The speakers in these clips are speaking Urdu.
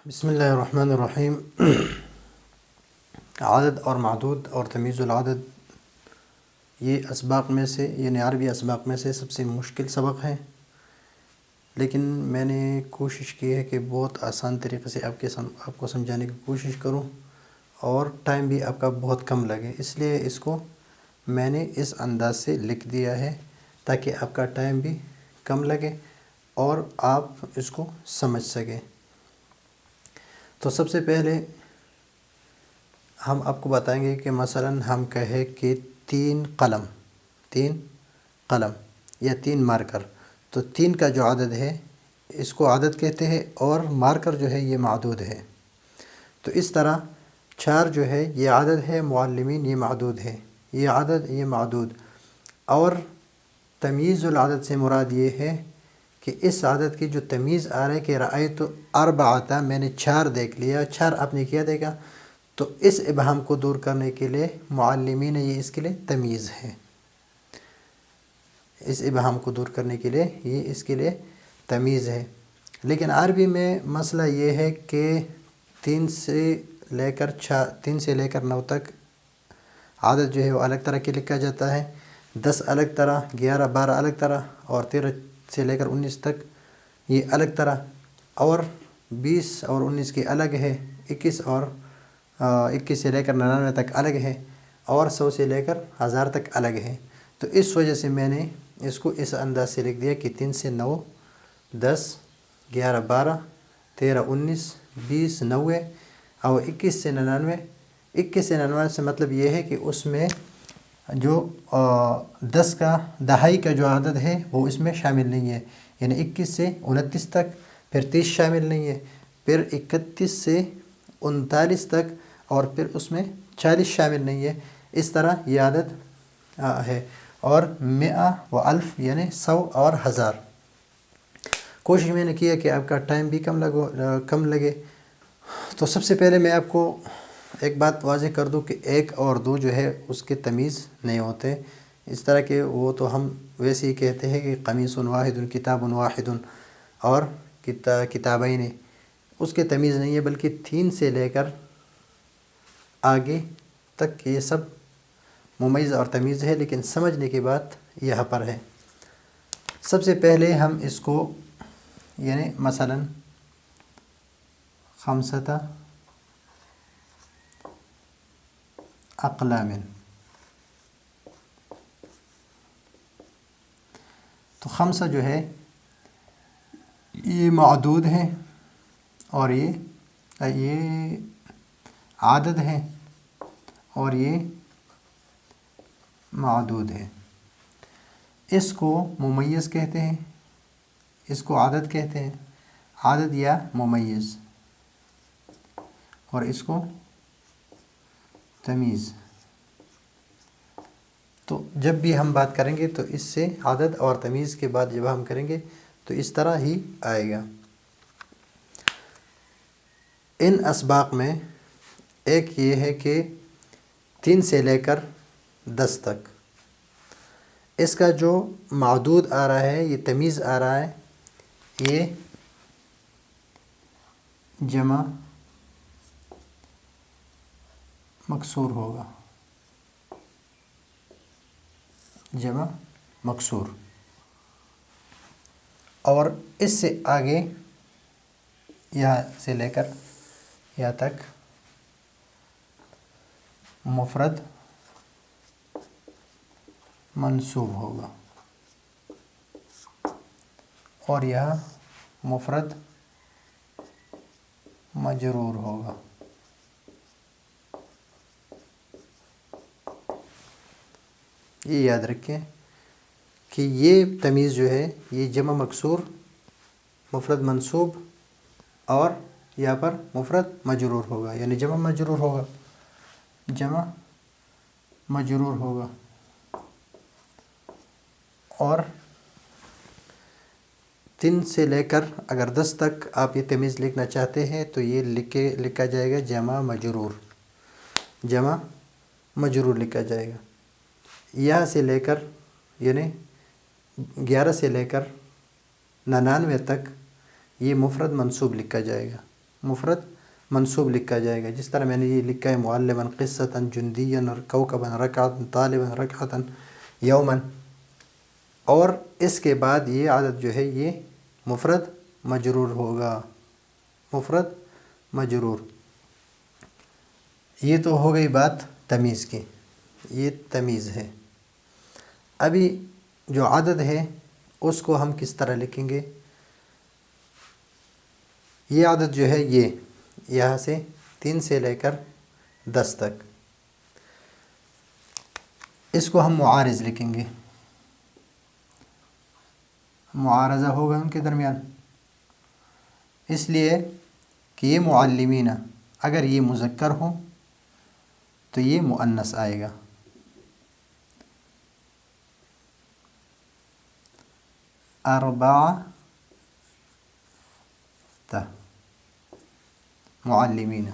بسم اللہ الرحمن الرحیم۔ عدد اور معدود اور تمییز العدد یہ اسباق میں سے یعنی عربی اسباق میں سے سب سے مشکل سبق ہے، لیکن میں نے کوشش کی ہے کہ بہت آسان طریقے سے آپ کو سمجھانے کی کوشش کروں اور ٹائم بھی آپ کا بہت کم لگے، اس لیے اس کو میں نے اس انداز سے لکھ دیا ہے تاکہ آپ کا ٹائم بھی کم لگے اور آپ اس کو سمجھ سکیں۔ تو سب سے پہلے ہم آپ کو بتائیں گے کہ مثلا ہم کہیں کہ تین قلم یا تین مارکر، تو تین کا جو عدد ہے اس کو عدد کہتے ہیں اور مارکر جو ہے یہ معدود ہے۔ تو اس طرح چار جو ہے یہ عدد ہے، معلمین یہ معدود ہے، یہ عدد یہ معدود۔ اور تمییز العدد سے مراد یہ ہے کہ اس عدد کی جو تمیز آ رہا ہے کہ رأیت اربعۃ، میں نے چار دیکھ لیا، چار آپ نے کیا دیکھا، تو اس ابہام کو دور کرنے کے لیے معلمین یہ اس کے لیے تمیز ہے، اس ابہام کو دور کرنے کے لیے یہ اس کے لیے تمیز ہے۔ لیکن عربی میں مسئلہ یہ ہے کہ تین سے لے کر 9 تک عدد جو ہے وہ الگ طرح کے لکھا جاتا ہے، 10 الگ طرح، 11 12 الگ طرح، اور 13 سے لے کر 19 تک یہ الگ طرح، اور 20 اور 19 کی الگ ہے، 21 سے لے کر 99 تک الگ ہے، اور 100 سے لے کر 1000 تک الگ ہے۔ تو اس وجہ سے میں نے اس کو اس انداز سے لکھ دیا کہ 3 سے 9، 10، 11 12، 13 19، 20 90، اور 21 سے 99۔ 21 سے 99 سے مطلب یہ ہے کہ اس میں جو 10 کا دہائی کا جو عدد ہے وہ اس میں شامل نہیں ہے، یعنی 21 سے 29 تک، پھر 30 شامل نہیں ہے، پھر 31 سے 39 تک، اور پھر اس میں 40 شامل نہیں ہے۔ اس طرح یہ عدد ہے، اور 100 و 1000 یعنی 100 اور 1000۔ کوشش میں نے کیا کہ آپ کا ٹائم بھی کم لگے۔ تو سب سے پہلے میں آپ کو ایک بات واضح کر دوں کہ 1 اور 2 جو ہے اس کے تمیز نہیں ہوتے، اس طرح کہ وہ تو ہم ویسے ہی کہتے ہیں کہ قمیص واحد کتاب واحد اور کتابین، اس کے تمیز نہیں ہے، بلکہ 3 سے لے کر آگے تک یہ سب ممیز اور تمیز ہے، لیکن سمجھنے کی بات یہاں پر ہے۔ سب سے پہلے ہم اس کو یعنی مثلا 5 اقلام، تو 5 جو ہے یہ معدود ہے اور یہ عدد ہے اور یہ معدود ہے۔ اس کو ممیز کہتے ہیں، اس کو عدد کہتے ہیں، عدد یا ممیز، اور اس کو تمیز۔ تو جب بھی ہم بات کریں گے تو اس سے عدد اور تمیز کے بعد جب ہم کریں گے تو اس طرح ہی آئے گا۔ ان اسباق میں ایک یہ ہے کہ 3 سے لے کر 10 تک اس کا جو معدود آ رہا ہے، یہ تمیز آ رہا ہے، یہ جمع مکسور ہوگا، جمع مکسور۔ اور اس سے آگے یہاں سے لے کر یہاں تک مفرد منصوب ہوگا، اور یہاں مفرد مجرور ہوگا۔ یہ یاد رکھیں کہ یہ تمیز جو ہے یہ جمع مکسور، مفرد منصوب، اور یہاں پر مفرد مجرور ہوگا، یعنی جمع مجرور ہوگا، جمع مجرور ہوگا۔ اور 3 سے لے کر اگر 10 تک آپ یہ تمیز لکھنا چاہتے ہیں تو یہ لکھا جائے گا جمع مجرور، جمع مجرور لکھا جائے گا۔ یہاں سے لے کر یعنی 11 سے لے کر 99 تک یہ مفرد منصوب لکھا جائے گا، مفرد منصوب لکھا جائے گا، جس طرح میں نے یہ لکھا ہے معلماً قصۃً جندیاً کوکباً رکعۃً طالباً رکعۃً یوماً، اور اس کے بعد یہ عدد جو ہے یہ مفرد مجرور ہوگا، مفرد مجرور۔ یہ تو ہو گئی بات تمیز کی، یہ تمیز ہے۔ ابھی جو عدد ہے اس کو ہم کس طرح لکھیں گے؟ یہ عدد جو ہے یہ یہاں سے 3 سے لے کر 10 تک، اس کو ہم معارض لکھیں گے، معارضہ ہوگا ان کے درمیان، اس لیے کہ یہ معلمین اگر یہ مذکر ہو تو یہ مؤنث آئے گا، اربعہ معلمین،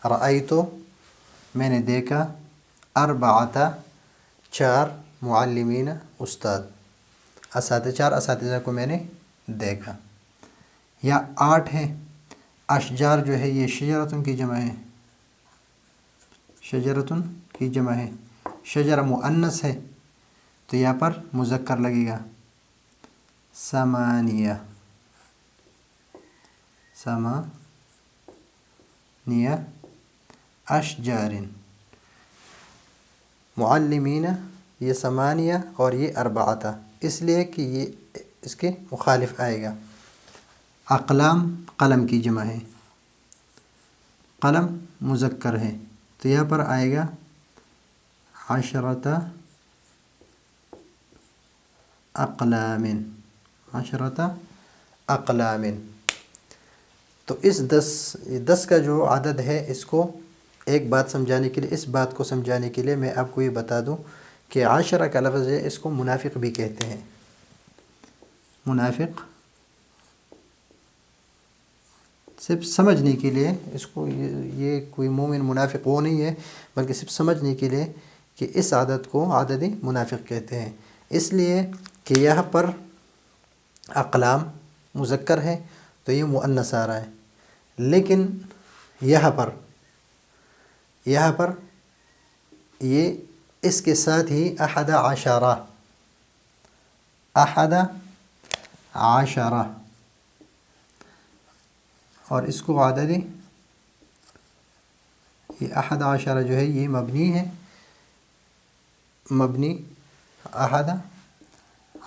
رأیتو میں نے دیکھا، اربعۃ 4 معلمین استاد، اساتذہ 4 اساتذہ کو میں نے دیکھا۔ یا 8 ہے، اشجار جو ہے یہ شجرتن کی جمع ہے، شجرتن کی جمع ہے، شجر مؤنث ہے تو یہاں پر مذکر لگے گا، ثمانیہ، ثمانیہ اشجار، معلمین یہ ثمانیہ اور یہ اربعۃ، اس لیے کہ یہ اس کے مخالف آئے گا۔ اقلام قلم کی جمع ہے، قلم مذکر ہے تو یہاں پر آئے گا عشرۃ اقلام، عشرۃ اقلام۔ تو اس 10 کا جو عدد ہے اس کو ایک بات سمجھانے کے لیے، اس بات کو سمجھانے کے لیے میں آپ کو یہ بتا دوں کہ عشرہ کا لفظ ہے اس کو منافق بھی کہتے ہیں، منافق، صرف سمجھنے کے لیے اس کو، یہ کوئی مومن منافق وہ نہیں ہے، بلکہ صرف سمجھنے کے لیے کہ اس عدد کو عدد منافق کہتے ہیں، اس لیے کہ یہاں پر اقلام مذکر ہے تو یہ مؤنث آ رہا ہے، لیکن یہاں پر یہ اس کے ساتھ ہی احد عشرہ، احد عشرہ، اور اس کو عدد یہ احد عشرہ جو ہے یہ مبنی ہے، مبنی احد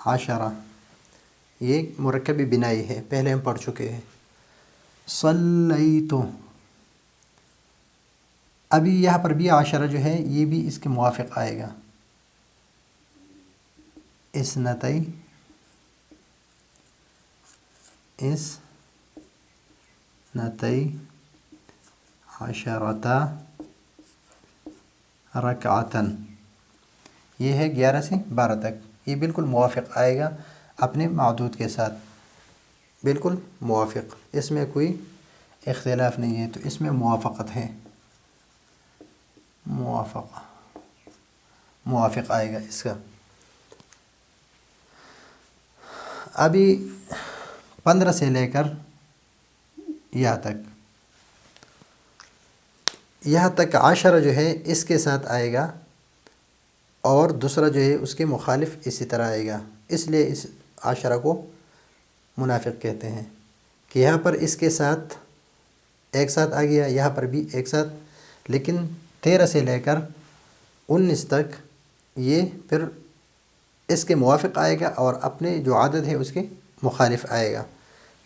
عشرہ، یہ مرکب بنائی ہے، پہلے ہم پڑھ چکے ہیں۔ صلیتو، ابھی یہاں پر بھی عشرہ جو ہے یہ بھی اس کے موافق آئے گا، اثنتئی عشرۃ رکعۃً، یہ ہے 11 سے 12 تک، یہ بالکل موافق آئے گا اپنے معدود کے ساتھ، بالکل موافق، اس میں کوئی اختلاف نہیں ہے، تو اس میں موافقت ہے، موافق آئے گا اس کا۔ ابھی 15 سے لے کر یہاں تک عشرہ جو ہے اس کے ساتھ آئے گا، اور دوسرا جو ہے اس کے مخالف اسی طرح آئے گا، اس لیے اس عشرہ کو منافق کہتے ہیں کہ یہاں پر اس کے ساتھ ایک ساتھ آ گیا، یہاں پر بھی ایک ساتھ، لیکن 13 سے لے کر 19 تک یہ پھر اس کے موافق آئے گا اور اپنے جو عدد ہے اس کے مخالف آئے گا۔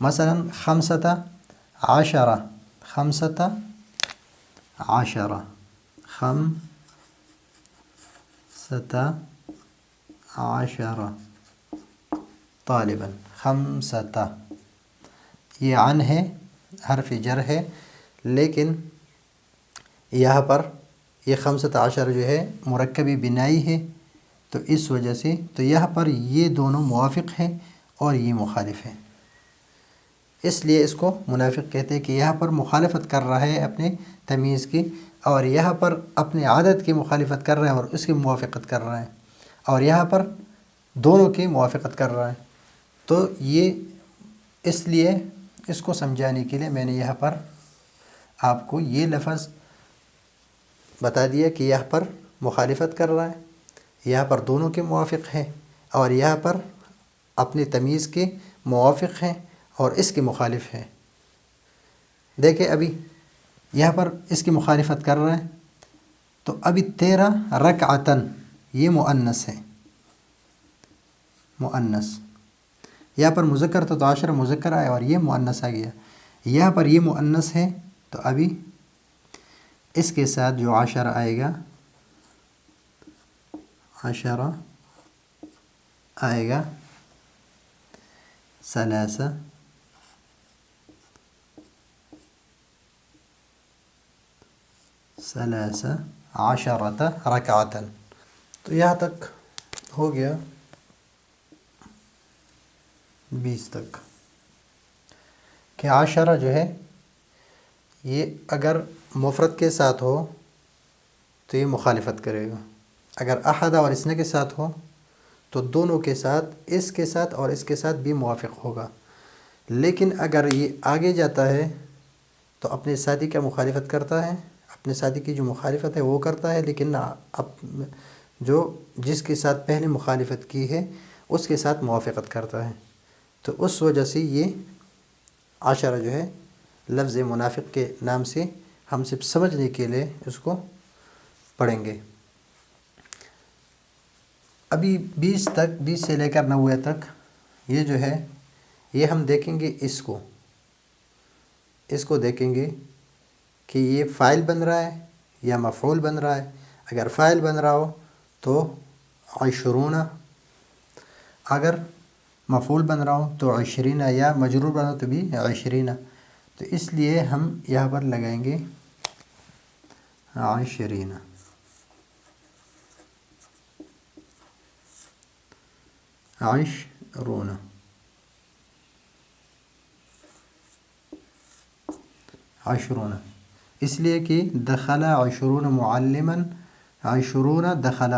مثلا 15 عشرہ، 15 عشرہ، 15 عشرہ طالباً، 15، یہ عن ہے، حرف جر ہے، لیکن یہاں پر یہ 15 عشرہ جو ہے مرکبی بنائی ہے، تو اس وجہ سے تو یہاں پر یہ دونوں موافق ہیں اور یہ مخالف ہیں، اس لیے اس کو منافق کہتے ہیں کہ یہاں پر مخالفت کر رہا ہے اپنے تمیز کی، اور یہاں پر اپنے عدد کی مخالفت کر رہا ہے اور اس کی موافقت کر رہا ہے، اور یہاں پر دونوں کی موافقت کر رہا ہے۔ تو یہ اس لیے اس کو سمجھانے کے لیے میں نے یہاں پر آپ کو یہ لفظ بتا دیا کہ یہاں پر مخالفت کر رہا ہے، یہاں پر دونوں کے موافق ہیں، اور یہاں پر اپنی تمیز کے موافق ہیں اور اس کے مخالف ہیں۔ دیکھیں ابھی یہاں پر اس کی مخالفت کر رہا ہے، تو ابھی 13 رکعتن یہ مؤنث ہے، مؤنث۔ یہاں پر مذکر تو 10 مذکر آیا اور یہ مؤنث آ گیا، یہاں پر یہ مؤنث ہے تو ابھی اس کے ساتھ جو 10 آئے گا، 10 آئے گا، 3 عشرة رکعتن۔ تو یہاں تک ہو گیا 20 تک کہ 10 جو ہے یہ اگر مفرد کے ساتھ ہو تو یہ مخالفت کرے گا، اگر احد اور اثنین کے ساتھ ہو تو دونوں کے ساتھ، اس کے ساتھ اور اس کے ساتھ بھی موافق ہوگا۔ لیکن اگر یہ آگے جاتا ہے تو اپنے ساتھی کا مخالفت کرتا ہے، اپنے ساتھی کی جو مخالفت ہے وہ کرتا ہے، لیکن جو جس کے ساتھ پہلے مخالفت کی ہے اس کے ساتھ موافقت کرتا ہے۔ تو اس وجہ سے یہ 10 جو ہے لفظ منافق کے نام سے ہم صرف سمجھنے کے لیے اس کو پڑھیں گے۔ ابھی 20 تک، 20 سے لے کر 90 تک یہ جو ہے یہ ہم دیکھیں گے، اس کو دیکھیں گے کہ یہ فاعل بن رہا ہے یا مفعول بن رہا ہے۔ اگر فاعل بن رہا ہو تو 20، اگر مفعول بن رہا ہو تو 20، یا مجرور بنا تو بھی 20۔ تو اس لیے ہم یہاں پر لگائیں گے 20، 20، اس لیے کہ دخل 20 معلما، 20 دخل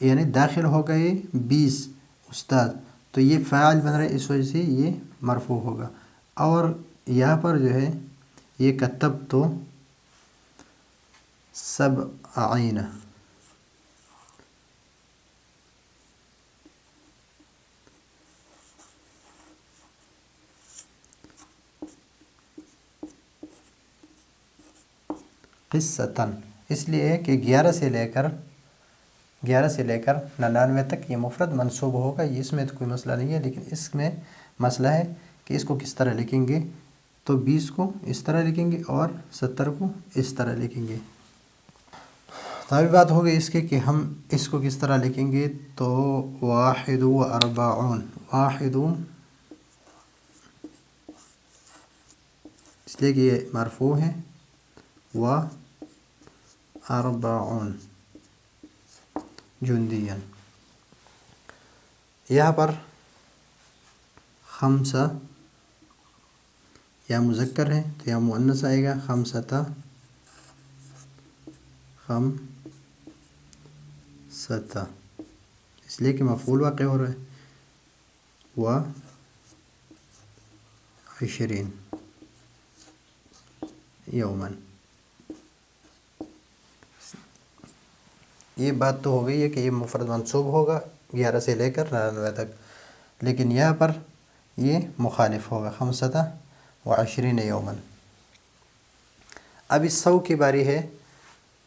یعنی داخل ہو گئے 20 استاد، تو یہ فاعل بن رہا ہے، اس وجہ سے یہ مرفوع ہوگا۔ اور یہاں پر جو ہے یہ کتب تو 70، قصتاً، اس لیے کہ 11 سے لے کر 99 تک یہ مفرد منصوب ہوگا، یہ اس میں تو کوئی مسئلہ نہیں ہے، لیکن اس میں مسئلہ ہے کہ اس کو کس طرح لکھیں گے۔ تو 20 کو اس طرح لکھیں گے اور 70 کو اس طرح لکھیں گے۔ تو ابھی بات ہو گئی اس کے کہ ہم اس کو کس طرح لکھیں گے۔ تو 41، واحد، اس لیے کہ یہ مرفوع ہے، و 40 جندیاً۔ یہاں پر 5 یا مذکر ہے تو یا مؤنث آئے گا، 5، اس لیے کہ مفعول واقع ہو رہا ہے، و 20 یوماً۔ یہ بات تو ہو گئی ہے کہ یہ مفرد منصوب ہوگا 11 سے لے کر 99 تک، لیکن یہاں پر یہ مخالف ہوگا، 25 یوماً۔ اب اس 100 کی باری ہے،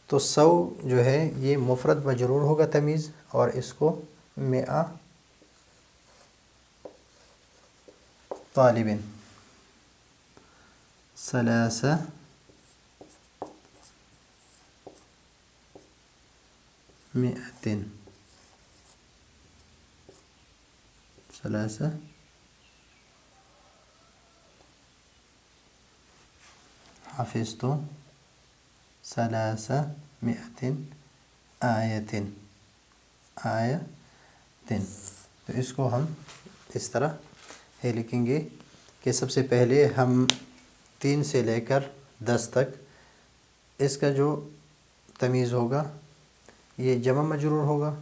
تو 100 جو ہے یہ مفرد مجرور ہوگا تمیز، اور اس کو 100 طالب، 3 حفظت 300 آیة۔ تو اس کو ہم اس طرح ہے لکھیں گے کہ سب سے پہلے ہم 3 سے لے کر 10 تک اس کا جو تمیز ہوگا یہ جمع مجرور ہوگا،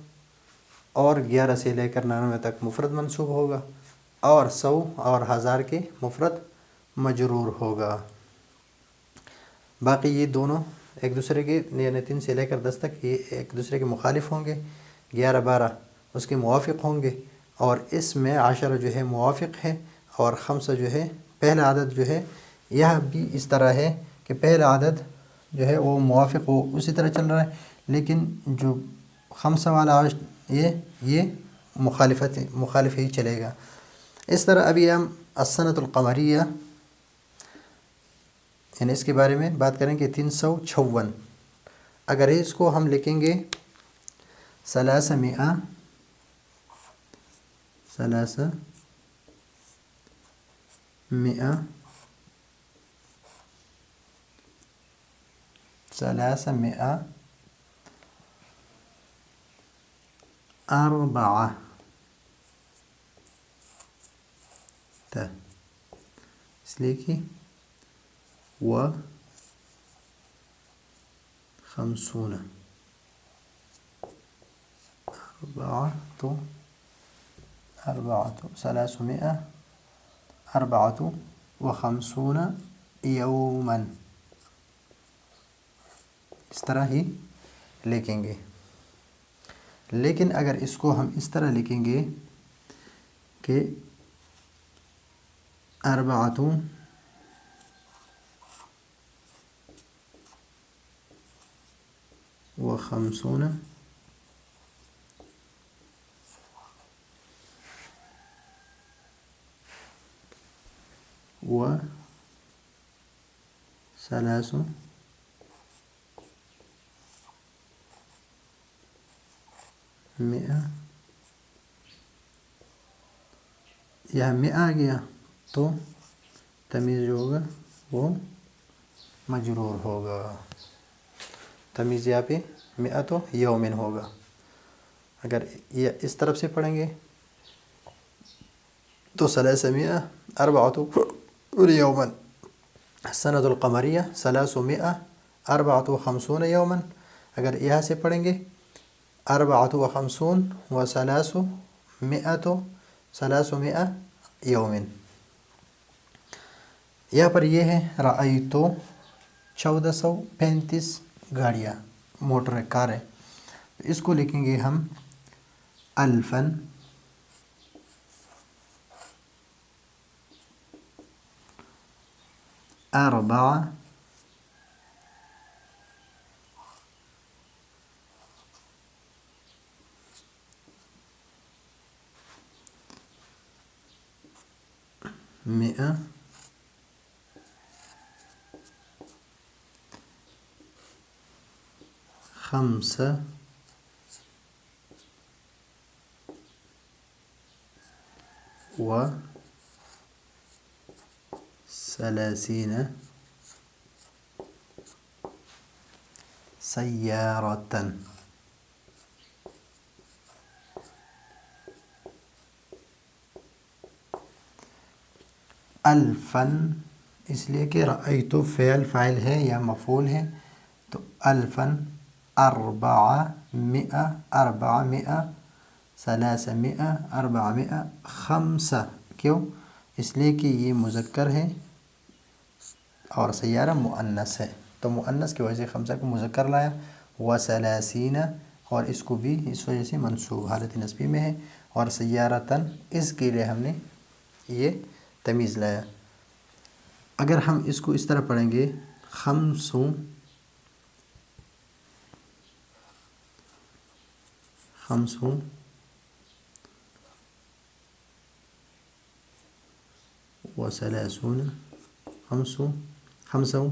اور 11 سے لے کر 99 تک مفرد منصوب ہوگا، اور 100 اور 1000 کے مفرد مجرور ہوگا۔ باقی یہ دونوں ایک دوسرے کے یعنی 3 سے لے کر 10 تک یہ ایک دوسرے کے مخالف ہوں گے، 11 12 اس کے موافق ہوں گے، اور اس میں 10 جو ہے موافق ہے، اور 5 جو ہے پہلا عدد جو ہے یہ بھی اس طرح ہے کہ پہلا عدد جو ہے وہ موافق وہ اسی طرح چل رہا ہے، لیکن جو 5 والا یہ مخالف ہی چلے گا۔ اس طرح ابھی ہم السنۃ القمریہ یعنی اس کے بارے میں بات کریں کہ 356، اگر اس کو ہم لکھیں گے 300 4 اس لیے کہ و50 354 یوما، اس طرح ہی لکھیں گے۔ لیکن اگر اس کو ہم اس طرح لکھیں گے کہ 54 و300 یا 100 آ گیا تو تمیز جو ہوگا وہ مجرور ہوگا، تمیز یہاں پہ 100 یومن ہوگا۔ اگر یہ اس طرف سے پڑھیں گے تو 354 یومن، السنۃ القمریہ 354 یومن۔ اگر یہاں سے پڑھیں گے 54 و 300 یومن۔ یہاں پر یہ ہے رأیتو 1435 گاڑیاں موٹر کاریں، اس کو لکھیں گے ہم الفن اربع مئة خمسة و30 سيارة۔ الفن اس لیے کہ رأیتو فعل فاعل ہے یا مفعول ہے، تو الفن 400 300 400 کیوں؟ اس لیے کہ یہ مذکر ہے اور سیارہ مؤنث ہے، تو مؤنث کی وجہ سے 5 کو مذکر لایا، و30 اور اس کو بھی اس وجہ سے منصوب حالت نصبی میں ہے، اور سیارتاً اس کے لیے ہم نے یہ تمیز لایا۔ اگر ہم اس کو اس طرح پڑھیں گے 5 و30 5 و30 و1000 و400 35 و400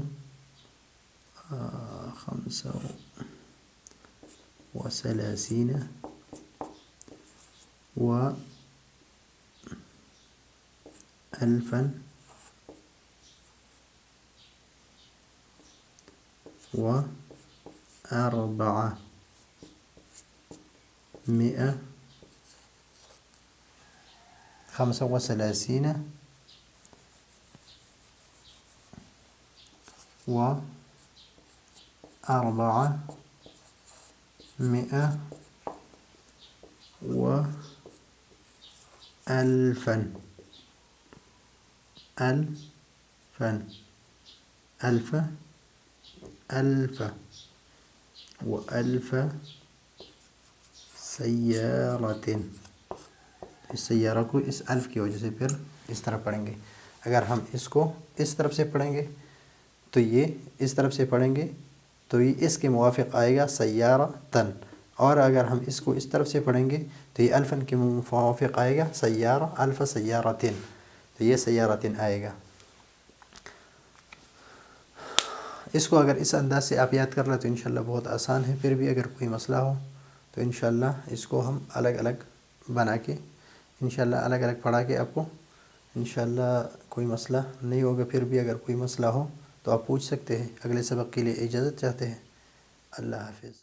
و1000 ألف الف و الف سیارۃ، اس سیارہ کو اس الف کی وجہ سے پھر اس طرح پڑھیں گے۔ اگر ہم اس کو اس طرف سے پڑھیں گے تو یہ اس طرف سے پڑھیں گے تو یہ اس کے موافق آئے گا سیارۃن، اور اگر ہم اس کو اس طرف سے پڑھیں گے تو یہ الفن کے موافق آئے گا سیارہ، الف سیارتن، تو یہ سیارتن آئے گا۔ اس کو اگر اس انداز سے آپ یاد کر لیں تو انشاءاللہ بہت آسان ہے۔ پھر بھی اگر کوئی مسئلہ ہو تو انشاءاللہ اس کو ہم الگ الگ بنا کے انشاءاللہ الگ الگ پڑھا کے آپ کو انشاءاللہ کوئی مسئلہ نہیں ہوگا۔ پھر بھی اگر کوئی مسئلہ ہو تو آپ پوچھ سکتے ہیں۔ اگلے سبق کے لیے اجازت چاہتے ہیں۔ اللہ حافظ۔